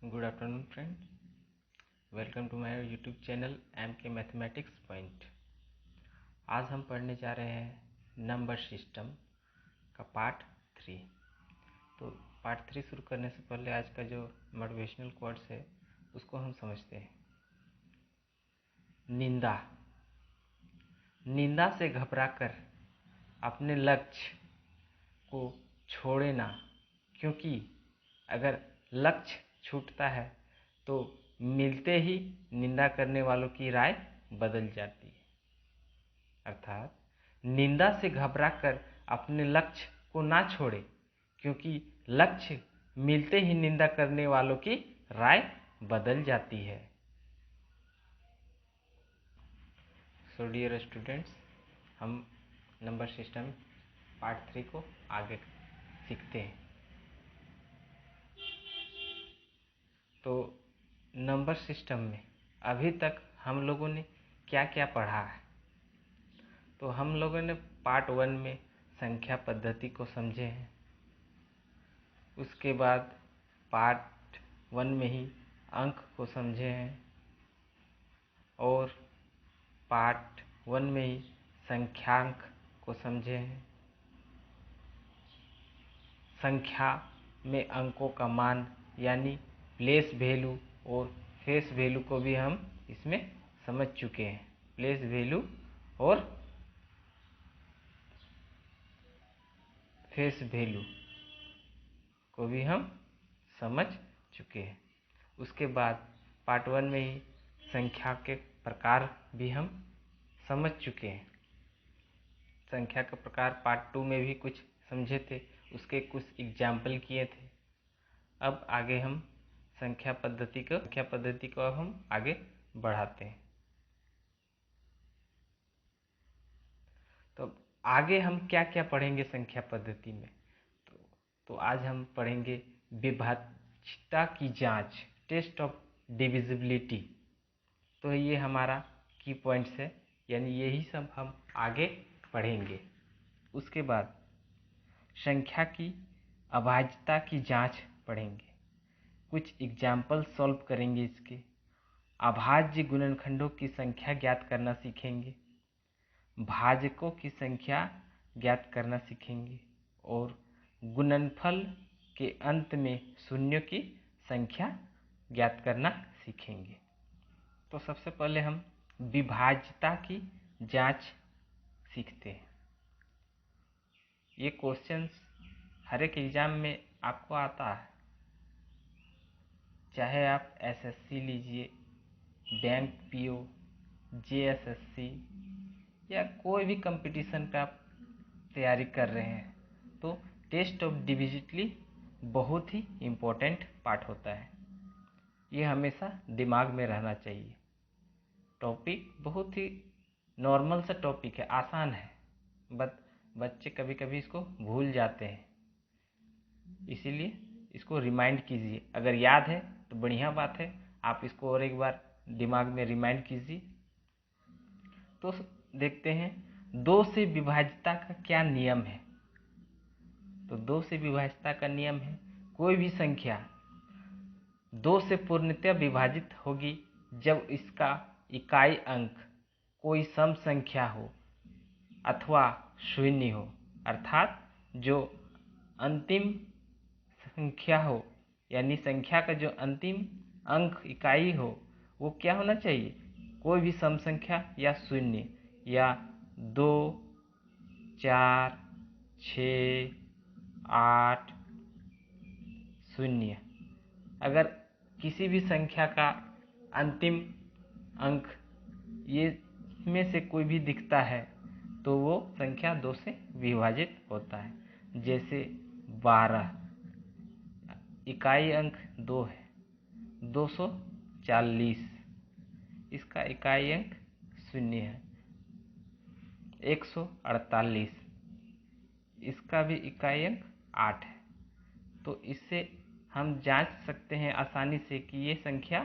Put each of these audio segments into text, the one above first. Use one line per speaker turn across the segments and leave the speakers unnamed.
Good afternoon friend, welcome to my YouTube channel M K mathematics point. आज हम पढ़ने जा रहे हैं नंबर सिस्टम का पार्ट 3। तो पार्ट 3 शुरू करने से पहले आज का जो मोटिवेशनल कोट्स है उसको हम समझते हैं। निंदा निंदा से घबराकर अपने लक्ष्य को छोड़े ना, क्योंकि अगर लक्ष्य छूटता है तो मिलते ही निंदा करने वालों की राय बदल जाती है। अर्थात निंदा से घबराकर अपने लक्ष्य को ना छोड़े, क्योंकि लक्ष्य मिलते ही निंदा करने वालों की राय बदल जाती है। सो डियर स्टूडेंट्स, हम नंबर सिस्टम पार्ट 3 को आगे सीखते हैं। तो नंबर सिस्टम में अभी तक हम लोगों ने क्या क्या पढ़ा है? तो हम लोगों ने पार्ट 1 में संख्या पद्धति को समझे हैं। उसके बाद पार्ट 1 में ही अंक को समझे हैं और पार्ट 1 में ही संख्यांक को समझे हैं। संख्या में अंकों का मान यानी प्लेस वैल्यू और फेस वैल्यू को भी हम इसमें समझ चुके हैं। प्लेस वैल्यू और फेस वैल्यू को भी हम समझ चुके हैं। उसके बाद पार्ट 1 में ही संख्या के प्रकार भी हम समझ चुके हैं। संख्या का प्रकार पार्ट 2 में भी कुछ समझे थे, उसके कुछ एग्जाम्पल किए थे। अब आगे हम संख्या पद्धति को अब हम आगे बढ़ाते हैं। तो आगे हम क्या क्या पढ़ेंगे संख्या पद्धति में? तो आज हम पढ़ेंगे विभाज्यता की जांच, टेस्ट ऑफ डिविजिबिलिटी। तो ये हमारा की पॉइंट्स है, यानी यही सब हम आगे पढ़ेंगे। उसके बाद संख्या की अभाज्यता की जांच पढ़ेंगे, कुछ एग्जाम्पल सॉल्व करेंगे इसके। अभाज्य गुणनखंडों की संख्या ज्ञात करना सीखेंगे, भाजकों की संख्या ज्ञात करना सीखेंगे और गुणनफल के अंत में शून्यों की संख्या ज्ञात करना सीखेंगे। तो सबसे पहले हम विभाज्यता की जांच सीखते हैं। ये क्वेश्चंस हर एक एग्जाम में आपको आता है, चाहे आप एसएससी लीजिए, बैंक पीओ, जेएसएससी या कोई भी कंपटीशन का आप तैयारी कर रहे हैं, तो टेस्ट ऑफ डिविजिबिलिटी बहुत ही इम्पोर्टेंट पार्ट होता है। ये हमेशा दिमाग में रहना चाहिए। टॉपिक बहुत ही नॉर्मल सा टॉपिक है, आसान है, बट बच्चे कभी कभी इसको भूल जाते हैं। इसीलिए इसको रिमाइंड कीजिए। अगर याद है तो बढ़िया बात है, आप इसको और एक बार दिमाग में रिमाइंड कीजिए। तो देखते हैं 2 से विभाज्यता का क्या नियम है। तो 2 से विभाज्यता का नियम है, कोई भी संख्या 2 से पूर्णतः विभाजित होगी जब इसका इकाई अंक कोई सम संख्या हो अथवा शून्य हो। अर्थात जो अंतिम संख्या हो, यानी संख्या का जो अंतिम अंक इकाई हो, वो क्या होना चाहिए? कोई भी सम संख्या या शून्य या 2, 4, 6, 8, 0। अगर किसी भी संख्या का अंतिम अंक ये में से कोई भी दिखता है तो वो संख्या 2 से विभाजित होता है। जैसे 12, इकाई अंक 2 है, 240, इसका इकाई अंक 0 है। 148, इसका भी इकाई अंक 8 है। तो इससे हम जांच सकते हैं आसानी से कि ये संख्या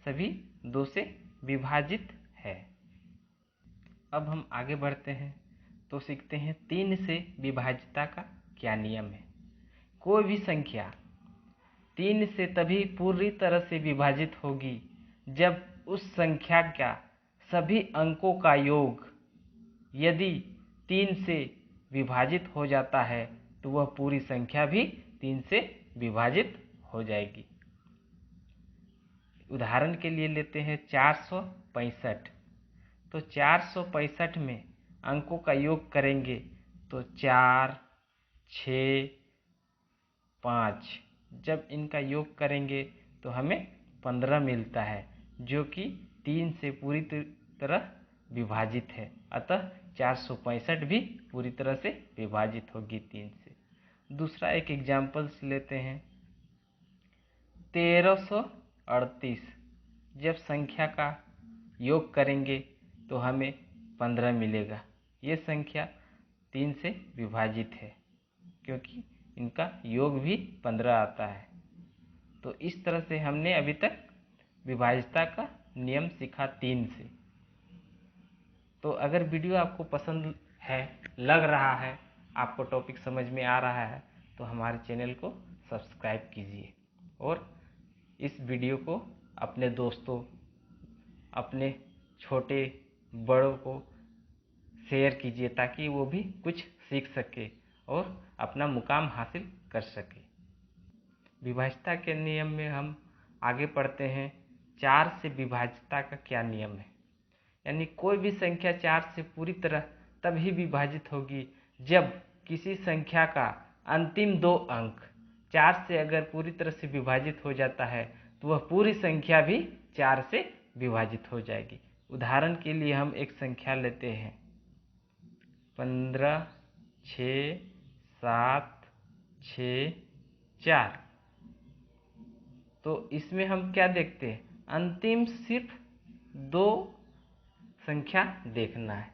सभी 2 से विभाजित है। अब हम आगे बढ़ते हैं तो सीखते हैं 3 से विभाज्यता का क्या नियम है। कोई भी संख्या 3 से तभी पूरी तरह से विभाजित होगी जब उस संख्या का सभी अंकों का योग यदि 3 से विभाजित हो जाता है तो वह पूरी संख्या भी 3 से विभाजित हो जाएगी। उदाहरण के लिए लेते हैं 465। तो 465 में अंकों का योग करेंगे तो 4, 6, 5। जब इनका योग करेंगे तो हमें 15 मिलता है, जो कि 3 से पूरी तरह विभाजित है। अतः 465 भी पूरी तरह से विभाजित होगी 3 से। दूसरा एक एग्जाम्पल्स लेते हैं 1338। जब संख्या का योग करेंगे तो हमें 15 मिलेगा। ये संख्या 3 से विभाजित है क्योंकि इनका योग भी 15 आता है। तो इस तरह से हमने अभी तक विभाज्यता का नियम सीखा 3 से। तो अगर वीडियो आपको पसंद है, लग रहा है, आपको टॉपिक समझ में आ रहा है, तो हमारे चैनल को सब्सक्राइब कीजिए और इस वीडियो को अपने दोस्तों, अपने छोटे बड़ों को शेयर कीजिए ताकि वो भी कुछ सीख सके और अपना मुकाम हासिल कर सके। विभाज्यता के नियम में हम आगे पढ़ते हैं 4 से विभाज्यता का क्या नियम है। यानी कोई भी संख्या 4 से पूरी तरह तभी विभाजित होगी जब किसी संख्या का अंतिम 2 अंक 4 से अगर पूरी तरह से विभाजित हो जाता है तो वह पूरी संख्या भी 4 से विभाजित हो जाएगी। उदाहरण के लिए हम एक संख्या लेते हैं 15, 6, 7, 6, 4। तो इसमें हम क्या देखते हैं, अंतिम सिर्फ 2 संख्या देखना है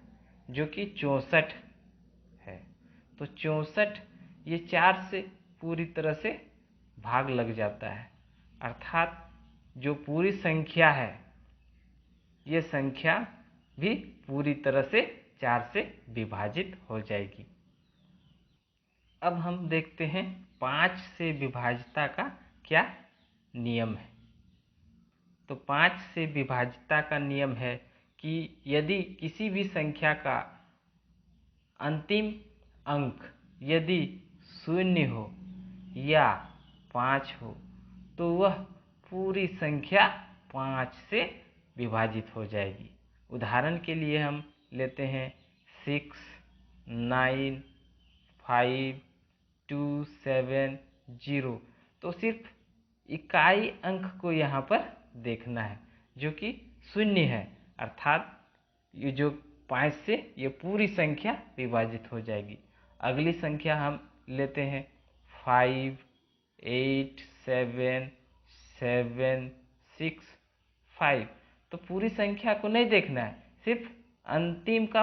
जो कि 64 है। तो 64 ये 4 से पूरी तरह से भाग लग जाता है, अर्थात जो पूरी संख्या है ये संख्या भी पूरी तरह से 4 से विभाजित हो जाएगी। अब हम देखते हैं 5 से विभाज्यता का क्या नियम है। तो 5 से विभाज्यता का नियम है कि यदि किसी भी संख्या का अंतिम अंक यदि 0 हो या 5 हो तो वह पूरी संख्या 5 से विभाजित हो जाएगी। उदाहरण के लिए हम लेते हैं 6, 9, 5, 2, 7, 0। तो सिर्फ इकाई अंक को यहाँ पर देखना है जो कि 0 है, अर्थात ये जो 5 से ये पूरी संख्या विभाजित हो जाएगी। अगली संख्या हम लेते हैं 5, 8, 7, 7, 6, 5। तो पूरी संख्या को नहीं देखना है, सिर्फ अंतिम का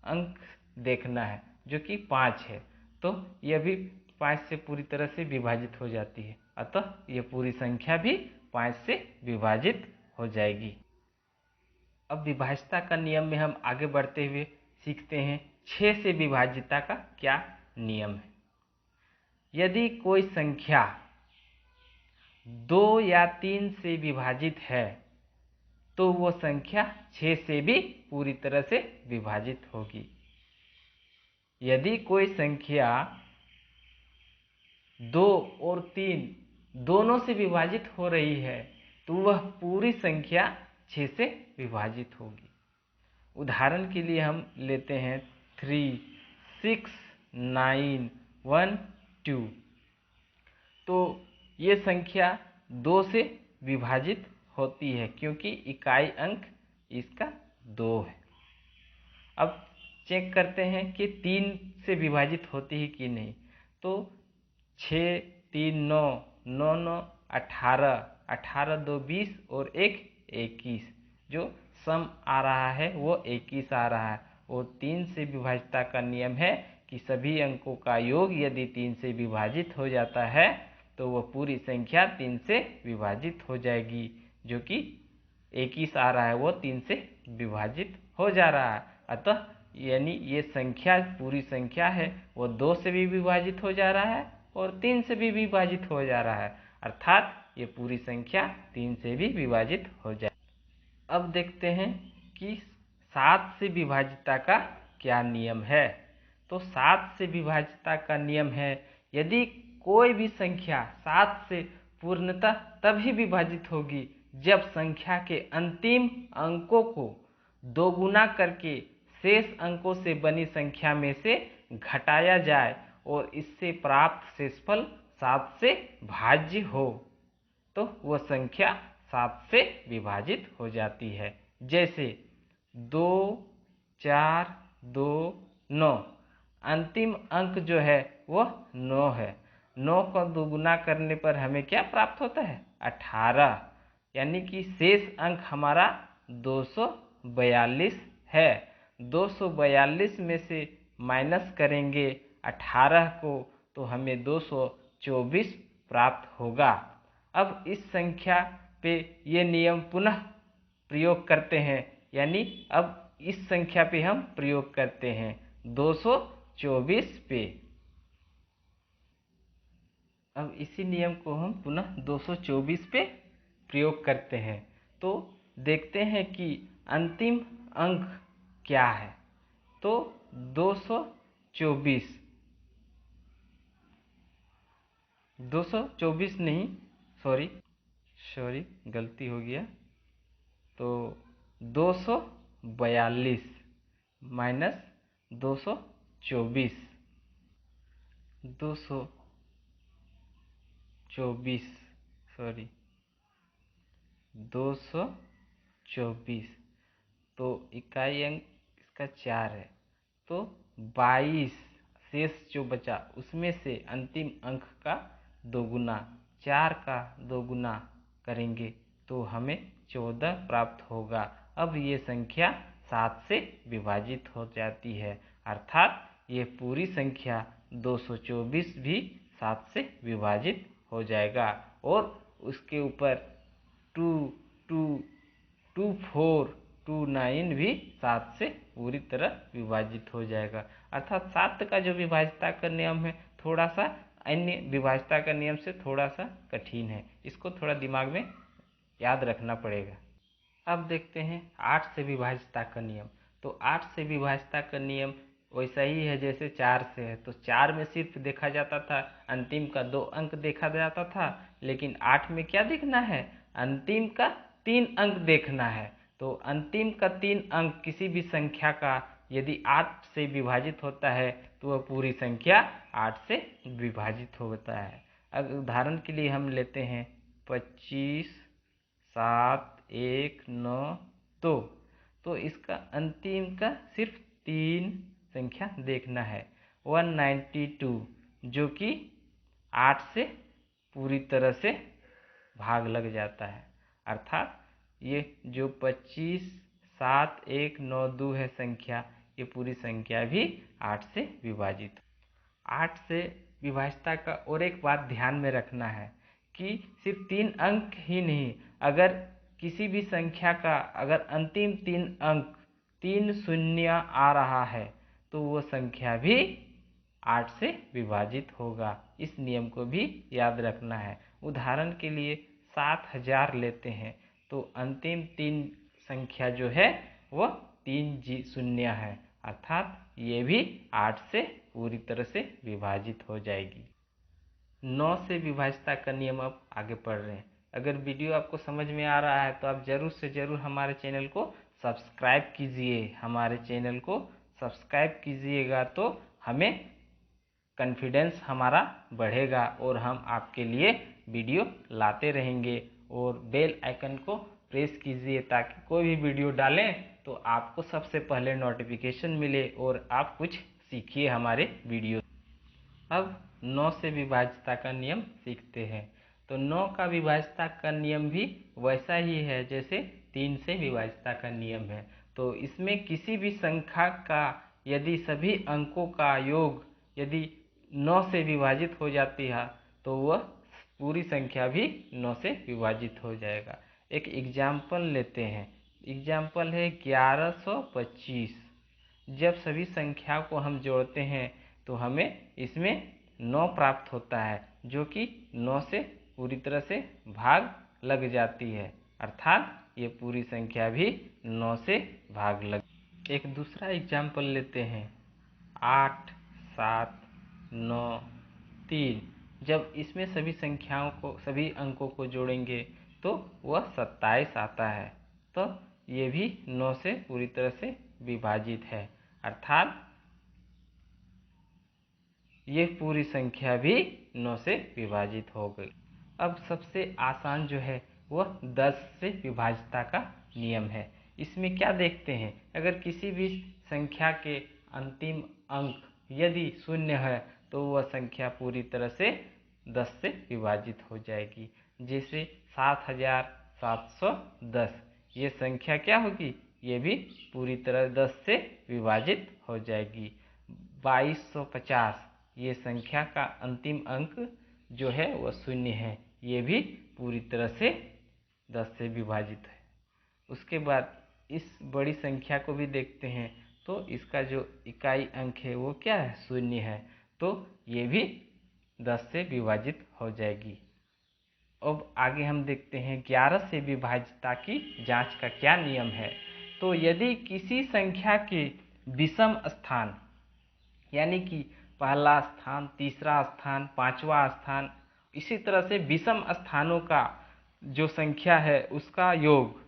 अंक देखना है जो कि 5 है। तो यह भी 5 से पूरी तरह से विभाजित हो जाती है, अतः यह पूरी संख्या भी 5 से विभाजित हो जाएगी। अब विभाज्यता का नियम में हम आगे बढ़ते हुए सीखते हैं 6 से विभाज्यता का क्या नियम है। यदि कोई संख्या 2 या 3 से विभाजित है तो वो संख्या 6 से भी पूरी तरह से विभाजित होगी। यदि कोई संख्या 2 और 3 दोनों से विभाजित हो रही है तो वह पूरी संख्या 6 से विभाजित होगी। उदाहरण के लिए हम लेते हैं 3, 6, 9, 1, 2। तो ये संख्या 2 से विभाजित होती है क्योंकि इकाई अंक इसका 2 है। अब चेक करते हैं कि 3 से विभाजित होती है कि नहीं। तो 6, 3, 9, 9, 9, 18, 18, 2, 20 और 1, 21। जो सम आ रहा है वो 21 आ रहा है। और 3 से विभाज्यता का नियम है कि सभी अंकों का योग यदि 3 से विभाजित हो जाता है तो वह पूरी संख्या 3 से विभाजित हो जाएगी, जो कि 21 आ रहा है वो 3 से विभाजित हो जा रहा है। अतः यानी ये संख्या पूरी संख्या है वो 2 से भी विभाजित हो जा रहा है और 3 से भी विभाजित हो जा रहा है। अर्थात ये पूरी संख्या 3 से भी विभाजित हो जाए। अब देखते हैं कि 7 से विभाजिता का क्या नियम है। तो 7 से विभाजिता का नियम है, यदि कोई भी संख्या 7 से पूर्णतः तभी विभाजित होगी जब संख्या के अंतिम अंकों को दोगुना करके शेष अंकों से बनी संख्या में से घटाया जाए और इससे प्राप्त शेषफल 7 से भाज्य हो, तो वह संख्या 7 से विभाजित हो जाती है। जैसे 2, 4, 2, 9, अंतिम अंक जो है वह 9 है। 9 को दोगुना करने पर हमें क्या प्राप्त होता है? 18, यानी कि शेष अंक हमारा 242 है। 242 में से माइनस करेंगे 18 को तो हमें 224 प्राप्त होगा। अब इस संख्या पे ये नियम पुनः प्रयोग करते हैं, यानी अब इस संख्या पे हम प्रयोग करते हैं 224 पे। अब इसी नियम को हम पुनः 224 पे प्रयोग करते हैं, तो देखते हैं कि अंतिम अंक क्या है। तो 224 नहीं, सॉरी गलती हो गया। तो 242 माइनस 224, 224 तो इकाई अंक इसका 4 है, तो 22 शेष जो बचा उसमें से अंतिम अंक का दोगुना, 4 का दोगुना करेंगे तो हमें 14 प्राप्त होगा। अब ये संख्या 7 से विभाजित हो जाती है, अर्थात ये पूरी संख्या 224 भी 7 से विभाजित हो जाएगा और उसके ऊपर 2, 2, 2, 4, 2, 9 भी 7 से पूरी तरह विभाजित हो जाएगा। अर्थात 7 का जो विभाजिता का नियम है थोड़ा सा अन्य विभाजिता का नियम से थोड़ा सा कठिन है, इसको थोड़ा दिमाग में याद रखना पड़ेगा। अब देखते हैं 8 से विभाजिता का नियम। तो 8 से विभाजिता का नियम वैसा ही है जैसे 4 से है। तो 4 में सिर्फ देखा जाता था अंतिम का 2 अंक देखा जाता था, लेकिन 8 में क्या देखना है? अंतिम का 3 अंक देखना है। तो अंतिम का 3 अंक किसी भी संख्या का यदि 8 से विभाजित होता है तो वह पूरी संख्या 8 से विभाजित होता है। अब उदाहरण के लिए हम लेते हैं 25, 7, 1, 9, 2। तो इसका अंतिम का सिर्फ 3 संख्या देखना है, 192, जो कि 8 से पूरी तरह से भाग लग जाता है। अर्थात ये जो 25, 7, 1, 9, 2 है संख्या, ये पूरी संख्या भी 8 से विभाजित। 8 से विभाजिता का और एक बात ध्यान में रखना है कि सिर्फ 3 अंक ही नहीं, अगर किसी भी संख्या का अगर अंतिम 3 अंक 3 शून्य आ रहा है तो वो संख्या भी 8 से विभाजित होगा। इस नियम को भी याद रखना है। उदाहरण के लिए 7000 लेते हैं, तो अंतिम 3 संख्या जो है वो 3 शून्य है, अर्थात ये भी 8 से पूरी तरह से विभाजित हो जाएगी। 9 से विभाजिता का नियम अब आगे पढ़ रहे हैं। अगर वीडियो आपको समझ में आ रहा है तो आप ज़रूर से ज़रूर हमारे चैनल को सब्सक्राइब कीजिए। हमारे चैनल को सब्सक्राइब कीजिएगा तो हमें कॉन्फिडेंस हमारा बढ़ेगा और हम आपके लिए वीडियो लाते रहेंगे। और बेल आइकन को प्रेस कीजिए ताकि कोई भी वीडियो डालें तो आपको सबसे पहले नोटिफिकेशन मिले और आप कुछ सीखिए हमारे वीडियो। अब 9 से विभाजिता का नियम सीखते हैं। तो 9 का विभाजिता का नियम भी वैसा ही है जैसे 3 से विभाजिता का नियम है। तो इसमें किसी भी संख्या का यदि सभी अंकों का योग यदि 9 से विभाजित हो जाती है तो वह पूरी संख्या भी 9 से विभाजित हो जाएगा। एक एग्जाम्पल लेते हैं। एग्जाम्पल है 1125। जब सभी संख्या को हम जोड़ते हैं तो हमें इसमें 9 प्राप्त होता है, जो कि 9 से पूरी तरह से भाग लग जाती है, अर्थात ये पूरी संख्या भी 9 से भाग लग। एक दूसरा एग्जाम्पल लेते हैं, 8, 7, 9, 3। जब इसमें सभी संख्याओं को, सभी अंकों को जोड़ेंगे तो वह 27 आता है। तो ये भी 9 से पूरी तरह से विभाजित है, अर्थात ये पूरी संख्या भी 9 से विभाजित हो गई। अब सबसे आसान जो है वह 10 से विभाज्यता का नियम है। इसमें क्या देखते हैं, अगर किसी भी संख्या के अंतिम अंक यदि शून्य है तो वह संख्या पूरी तरह से 10 से विभाजित हो जाएगी। जैसे 7710, ये संख्या क्या होगी, ये भी पूरी तरह 10 से विभाजित हो जाएगी। 2250, ये संख्या का अंतिम अंक जो है वह शून्य है, ये भी पूरी तरह से 10 से विभाजित है। उसके बाद इस बड़ी संख्या को भी देखते हैं तो इसका जो इकाई अंक है वो क्या है, शून्य है, तो ये भी 10 से विभाजित हो जाएगी। अब आगे हम देखते हैं 11 से विभाज्यता की जांच का क्या नियम है। तो यदि किसी संख्या के विषम स्थान, यानी कि पहला स्थान, तीसरा स्थान, पांचवा स्थान, इसी तरह से विषम स्थानों का जो संख्या है उसका योग,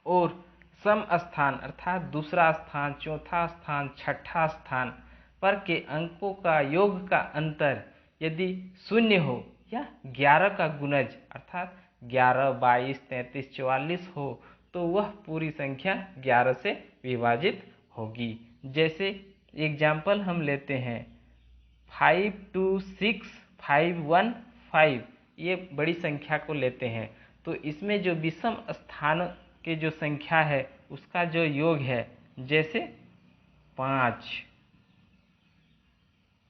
और सम स्थान अर्थात दूसरा स्थान, चौथा स्थान, छठा स्थान पर के अंकों का योग का अंतर यदि शून्य हो या 11 का गुणज अर्थात 11, 22, 33, 44 हो तो वह पूरी संख्या 11 से विभाजित होगी। जैसे एग्जाम्पल हम लेते हैं 526515, ये बड़ी संख्या को लेते हैं। तो इसमें जो विषम स्थान के जो संख्या है उसका जो योग है, जैसे 5,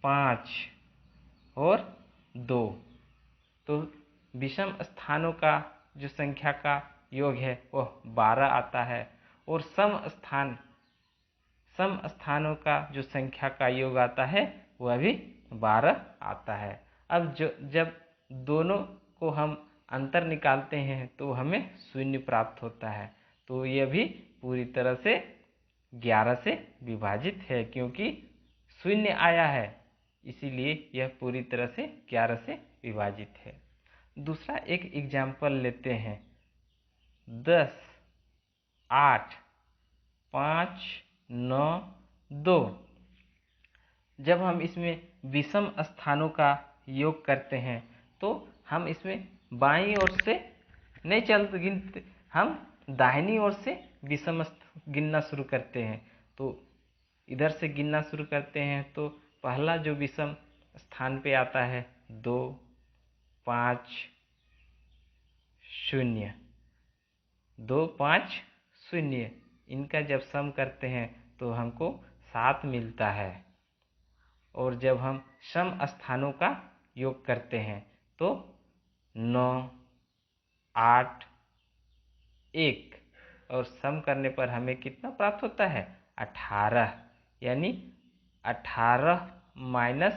5 और 2, तो विषम स्थानों का जो संख्या का योग है वह 12 आता है, और सम स्थानों का जो संख्या का योग आता है वह भी 12 आता है। अब जब दोनों को हम अंतर निकालते हैं तो हमें शून्य प्राप्त होता है, तो यह भी पूरी तरह से 11 से विभाजित है, क्योंकि शून्य आया है इसीलिए यह पूरी तरह से 11 से विभाजित है। दूसरा एक एग्जाम्पल लेते हैं 10, 8, 5, 9, 2। जब हम इसमें विषम स्थानों का योग करते हैं तो हम इसमें बाईं ओर से नहीं गिनते, हम दाहिनी ओर से विषम गिनना शुरू करते हैं। तो इधर से गिनना शुरू करते हैं तो पहला जो विषम स्थान पे आता है 2, 5, 0, 2, 5, 0, इनका जब सम करते हैं तो हमको 7 मिलता है। और जब हम सम स्थानों का योग करते हैं तो 9, 8, 1, और सम करने पर हमें कितना प्राप्त होता है, 18। यानी 18 माइनस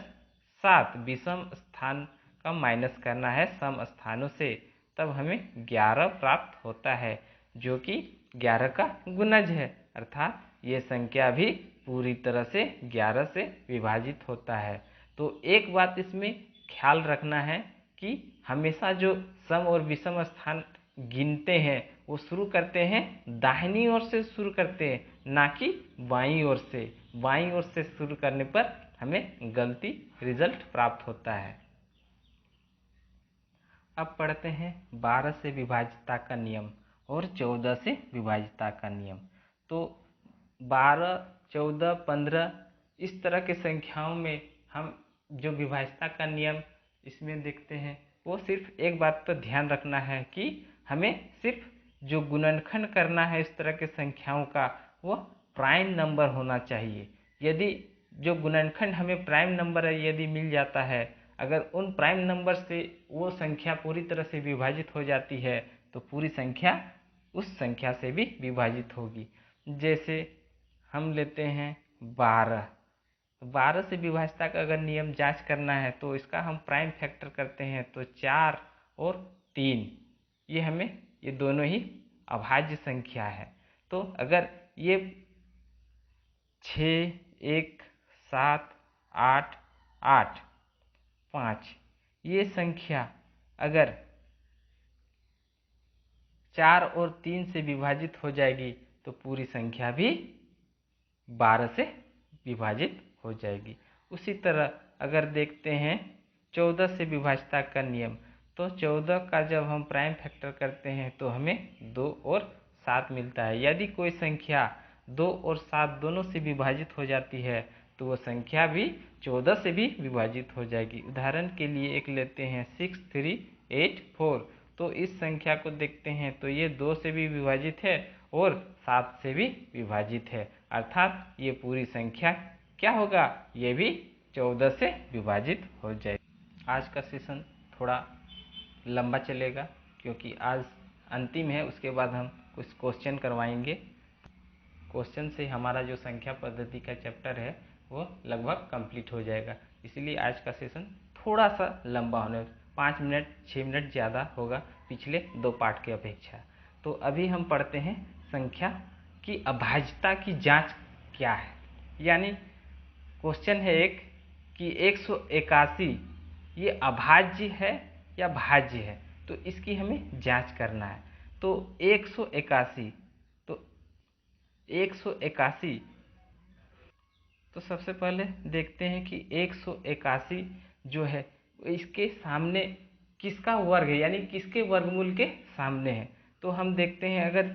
7, विषम स्थान का माइनस करना है सम स्थानों से, तब हमें 11 प्राप्त होता है, जो कि 11 का गुणज है, अर्थात ये संख्या भी पूरी तरह से 11 से विभाजित होता है। तो एक बात इसमें ख्याल रखना है कि हमेशा जो सम और विषम स्थान गिनते हैं वो शुरू करते हैं दाहिनी ओर से शुरू करते हैं, ना कि बाईं ओर से। बाईं ओर से शुरू करने पर हमें गलती रिजल्ट प्राप्त होता है। अब पढ़ते हैं 12 से विभाज्यता का नियम और 14 से विभाज्यता का नियम। तो 12, 14, 15 इस तरह के संख्याओं में हम जो विभाज्यता का नियम इसमें देखते हैं वो सिर्फ एक बात पर ध्यान रखना है कि हमें सिर्फ जो गुणनखंड करना है इस तरह के संख्याओं का वो प्राइम नंबर होना चाहिए। यदि जो गुणनखंड हमें प्राइम नंबर यदि मिल जाता है, अगर उन प्राइम नंबर से वो संख्या पूरी तरह से विभाजित हो जाती है तो पूरी संख्या उस संख्या से भी विभाजित होगी। जैसे हम लेते हैं 12, 12 से विभाज्यता का अगर नियम जांच करना है तो इसका हम प्राइम फैक्टर करते हैं तो 4 और 3, ये हमें ये दोनों ही अभाज्य संख्या है। तो अगर ये 6, 1, 7, 8, 8, 5 ये संख्या अगर 4 और 3 से विभाजित हो जाएगी तो पूरी संख्या भी 12 से विभाजित हो जाएगी। उसी तरह अगर देखते हैं 14 से विभाज्यता का नियम, तो 14 का जब हम प्राइम फैक्टर करते हैं तो हमें 2 और 7 मिलता है। यदि कोई संख्या 2 और 7 दोनों से विभाजित हो जाती है तो वो संख्या भी 14 से भी विभाजित हो जाएगी। उदाहरण के लिए एक लेते हैं 6384, तो इस संख्या को देखते हैं तो ये 2 से भी विभाजित है और 7 से भी विभाजित है, अर्थात ये पूरी संख्या क्या होगा, ये भी 14 से विभाजित हो जाएगी। आज का सेशन थोड़ा लंबा चलेगा क्योंकि आज अंतिम है, उसके बाद हम कुछ क्वेश्चन करवाएंगे। क्वेश्चन से हमारा जो संख्या पद्धति का चैप्टर है वो लगभग कंप्लीट हो जाएगा, इसलिए आज का सेशन थोड़ा सा लंबा होने 5 मिनट 6 मिनट ज़्यादा होगा पिछले 2 पार्ट की अपेक्षा। तो अभी हम पढ़ते हैं संख्या की अभाज्यता की जांच क्या है। यानी क्वेश्चन है एक कि 181 ये अभाज्य है या भाज्य है, तो इसकी हमें जांच करना है। तो 181 तो सबसे पहले देखते हैं कि 181 जो है इसके सामने किसका वर्ग है, यानी किसके वर्गमूल के सामने है। तो हम देखते हैं अगर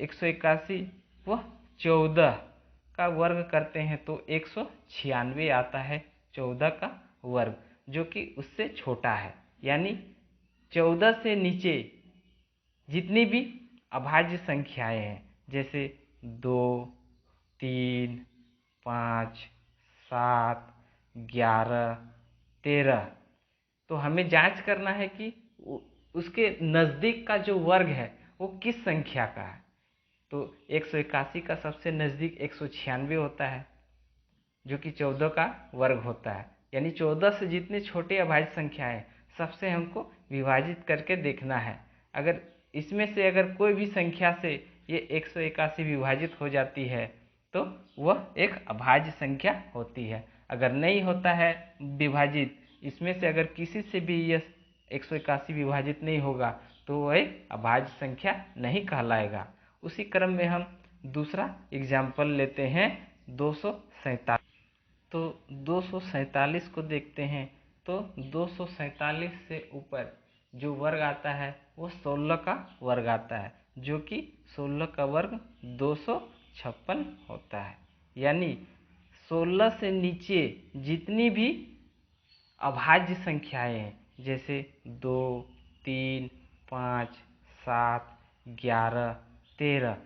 181 वह 14 का वर्ग करते हैं तो 196 आता है 14 का वर्ग, जो कि उससे छोटा है। यानी 14 से नीचे जितनी भी अभाज्य संख्याएं हैं जैसे 2, 3, 5, 7, 11, 13, तो हमें जांच करना है कि उसके नज़दीक का जो वर्ग है वो किस संख्या का है। तो 181 का सबसे नज़दीक 196 होता है जो कि 14 का वर्ग होता है। यानी 14 से जितने छोटे अभाज्य संख्या है सबसे हमको विभाजित करके देखना है। अगर इसमें से अगर कोई भी संख्या से ये 181 विभाजित हो जाती है तो वह एक अभाज्य संख्या होती है। अगर नहीं होता है विभाजित, इसमें से अगर किसी से भी यह 181 विभाजित नहीं होगा तो वह एक अभाज्य संख्या नहीं कहलाएगा। उसी क्रम में हम दूसरा एग्जाम्पल लेते हैं 247। तो 247 को देखते हैं तो 247 से ऊपर जो वर्ग आता है वो 16 का वर्ग आता है, जो कि 16 का वर्ग 256 होता है। यानी 16 से नीचे जितनी भी अभाज्य संख्याएं हैं जैसे 2, 3, 5, 7, 11, 13,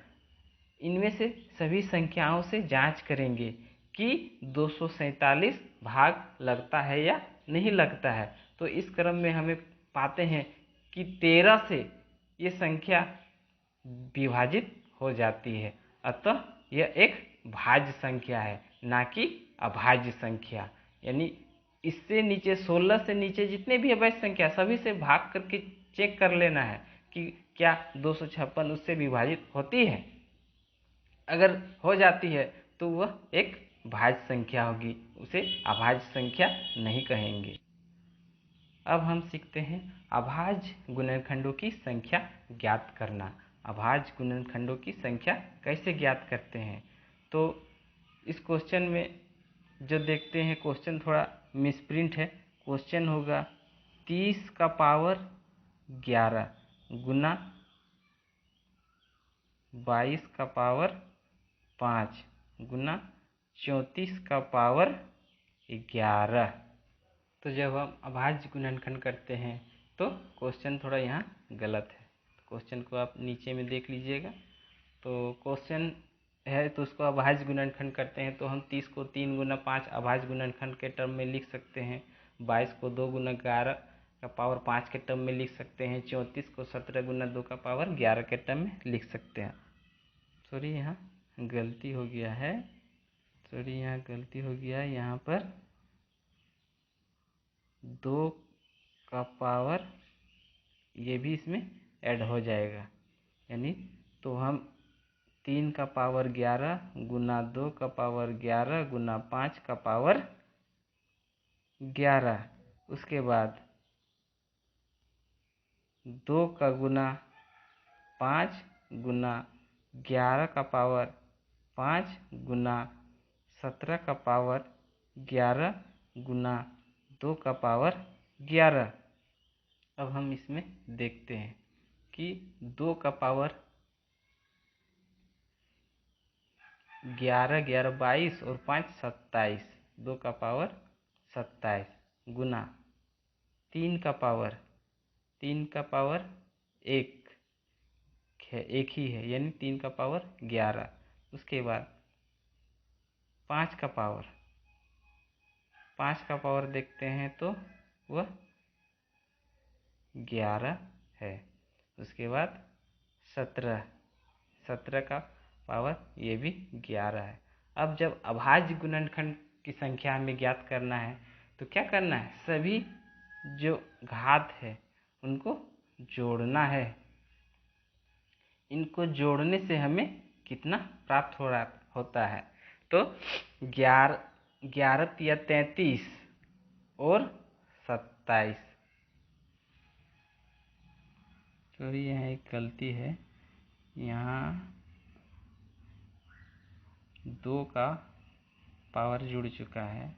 इनमें से सभी संख्याओं से जांच करेंगे कि 247 भाग लगता है या नहीं लगता है। तो इस क्रम में हमें पाते हैं कि 13 से ये संख्या विभाजित हो जाती है, अतः यह एक भाज्य संख्या है ना कि अभाज्य संख्या। यानी इससे नीचे 16 से नीचे जितने भी अभाज्य संख्या सभी से भाग करके चेक कर लेना है कि क्या 256 उससे विभाजित होती है। अगर हो जाती है तो वह एक भाज्य संख्या होगी, उसे अभाज्य संख्या नहीं कहेंगे। अब हम सीखते हैं अभाज्य गुणनखंडों की संख्या ज्ञात करना। अभाज्य गुणनखंडों की संख्या कैसे ज्ञात करते हैं, तो इस क्वेश्चन में जो देखते हैं क्वेश्चन थोड़ा मिसप्रिंट है। क्वेश्चन होगा 30 का पावर 11 गुना 22 का पावर 5 गुना 34 का पावर 11। तो जब हम अभाज्य गुणनखंड करते हैं तो क्वेश्चन थोड़ा यहाँ गलत है। क्वेश्चन को आप नीचे में देख लीजिएगा। तो क्वेश्चन है तो उसको अभाज्य गुणनखंड करते हैं तो हम 30 को 3 गुना 5 अभाज्य गुणनखंड के टर्म में लिख सकते हैं, 22 को 2 गुना 11 का पावर 5 के टर्म में लिख सकते हैं, 34 को 17 गुना 2 का पावर 11 के टर्म में लिख सकते हैं। सॉरी यहाँ गलती हो गया है, यहाँ पर 2 का पावर ये भी इसमें ऐड हो जाएगा। यानी तो हम 3 का पावर 11 गुना 2 का पावर 11 गुना 5 का पावर 11, उसके बाद 2 का गुना 5 गुना 11 का पावर 5 गुना 17 का पावर 11 गुना 2 का पावर 11। अब हम इसमें देखते हैं कि 2 का पावर 11 11 22 और 5 27, 2 का पावर 27 गुना 3 का पावर 1 है, एक ही है, यानी 3 का पावर 11। उसके बाद 5 का पावर देखते हैं तो वह 11 है। उसके बाद 17 का पावर ये भी 11 है। अब जब अभाज्य गुणनखंड की संख्या हमें ज्ञात करना है तो क्या करना है, सभी जो घात है उनको जोड़ना है। इनको जोड़ने से हमें कितना प्राप्त होता है, तो 11 तिया 33 और 27। सॉरी, यहाँ एक गलती है, यहाँ 2 का पावर जुड़ चुका है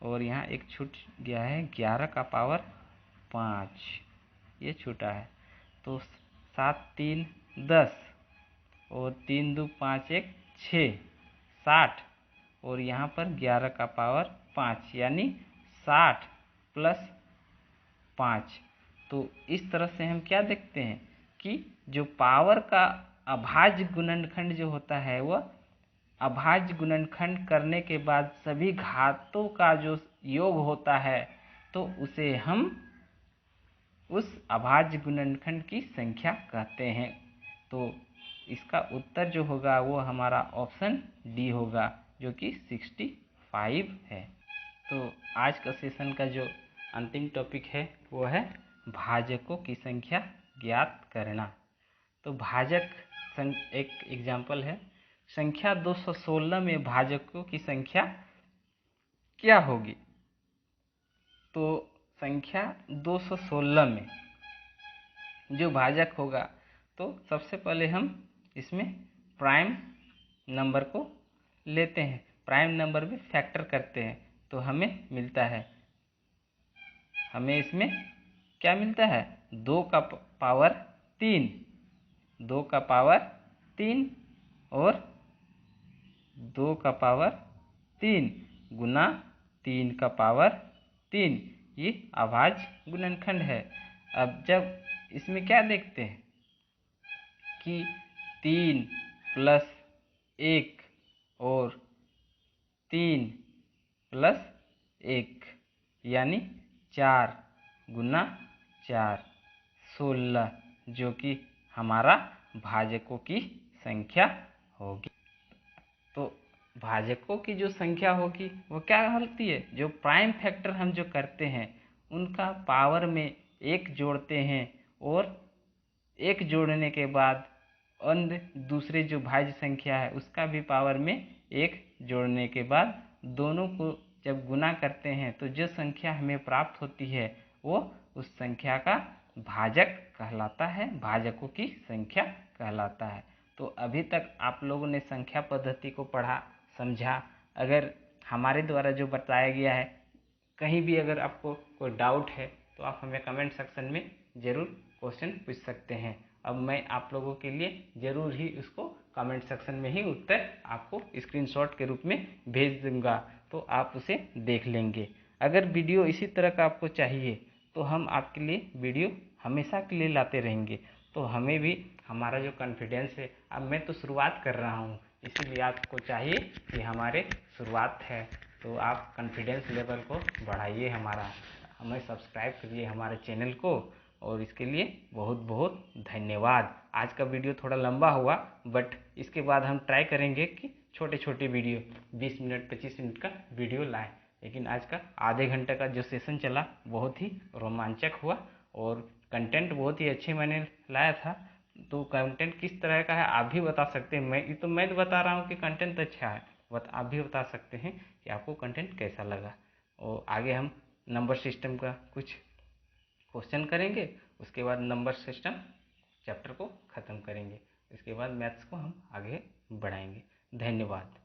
और यहाँ एक छूट गया है, 11 का पावर 5 ये छूटा है। तो 7 3 10 और 3 2 5 1 6 60 और यहाँ पर 11 का पावर 5 यानी 60 प्लस 5। तो इस तरह से हम क्या देखते हैं कि जो पावर का अभाज्य गुणनखंड जो होता है वह अभाज्य गुणनखंड करने के बाद सभी घातों का जो योग होता है तो उसे हम उस अभाज्य गुणनखंड की संख्या कहते हैं। तो इसका उत्तर जो होगा वो हमारा ऑप्शन डी होगा, जो कि 65 है। तो आज का सेशन का जो अंतिम टॉपिक है वो है भाजकों की संख्या ज्ञात करना। तो भाजक एक एग्जाम्पल है, संख्या 216 में भाजकों की संख्या क्या होगी। तो संख्या 216 में जो भाजक होगा, तो सबसे पहले हम इसमें प्राइम नंबर को लेते हैं, प्राइम नंबर में फैक्टर करते हैं तो हमें मिलता है, हमें इसमें क्या मिलता है, 2 का पावर 3, 2 का पावर 3 और 2 का पावर 3 गुना 3 का पावर 3, ये अभाज्य गुणनखंड है। अब जब इसमें क्या देखते हैं कि 3 प्लस 1 और 3 प्लस 1 यानी 4 गुना 4 16, जो कि हमारा भाजकों की संख्या होगी। तो भाजकों की जो संख्या होगी वो क्या होती है, जो प्राइम फैक्टर हम जो करते हैं उनका पावर में 1 जोड़ते हैं और 1 जोड़ने के बाद अन्य दूसरे जो भाज्य संख्या है उसका भी पावर में 1 जोड़ने के बाद दोनों को जब गुना करते हैं तो जो संख्या हमें प्राप्त होती है वो उस संख्या का भाजक कहलाता है, भाजकों की संख्या कहलाता है। तो अभी तक आप लोगों ने संख्या पद्धति को पढ़ा, समझा। अगर हमारे द्वारा जो बताया गया है कहीं भी अगर आपको कोई डाउट है तो आप हमें कमेंट सेक्शन में ज़रूर क्वेश्चन पूछ सकते हैं। अब मैं आप लोगों के लिए ज़रूर ही उसको कमेंट सेक्शन में ही उत्तर आपको स्क्रीनशॉट के रूप में भेज दूंगा, तो आप उसे देख लेंगे। अगर वीडियो इसी तरह का आपको चाहिए तो हम आपके लिए वीडियो हमेशा के लिए लाते रहेंगे। तो हमें भी हमारा जो कॉन्फिडेंस है, अब मैं तो शुरुआत कर रहा हूँ, इसीलिए आपको चाहिए कि हमारे शुरुआत है तो आप कॉन्फिडेंस लेवल को बढ़ाइए, हमें सब्सक्राइब करिए हमारे चैनल को, और इसके लिए बहुत बहुत धन्यवाद। आज का वीडियो थोड़ा लंबा हुआ, बट इसके बाद हम ट्राई करेंगे कि छोटे छोटे वीडियो 20 मिनट 25 मिनट का वीडियो लाएं। लेकिन आज का आधे घंटे का जो सेशन चला बहुत ही रोमांचक हुआ और कंटेंट बहुत ही अच्छे मैंने लाया था। तो कंटेंट किस तरह का है आप भी बता सकते हैं। मैं तो बता रहा हूँ कि कंटेंट अच्छा है, बट आप भी बता सकते हैं कि आपको कंटेंट कैसा लगा। और आगे हम नंबर सिस्टम का कुछ क्वेश्चन करेंगे, उसके बाद नंबर सिस्टम चैप्टर को ख़त्म करेंगे, इसके बाद मैथ्स को हम आगे बढ़ाएंगे। धन्यवाद।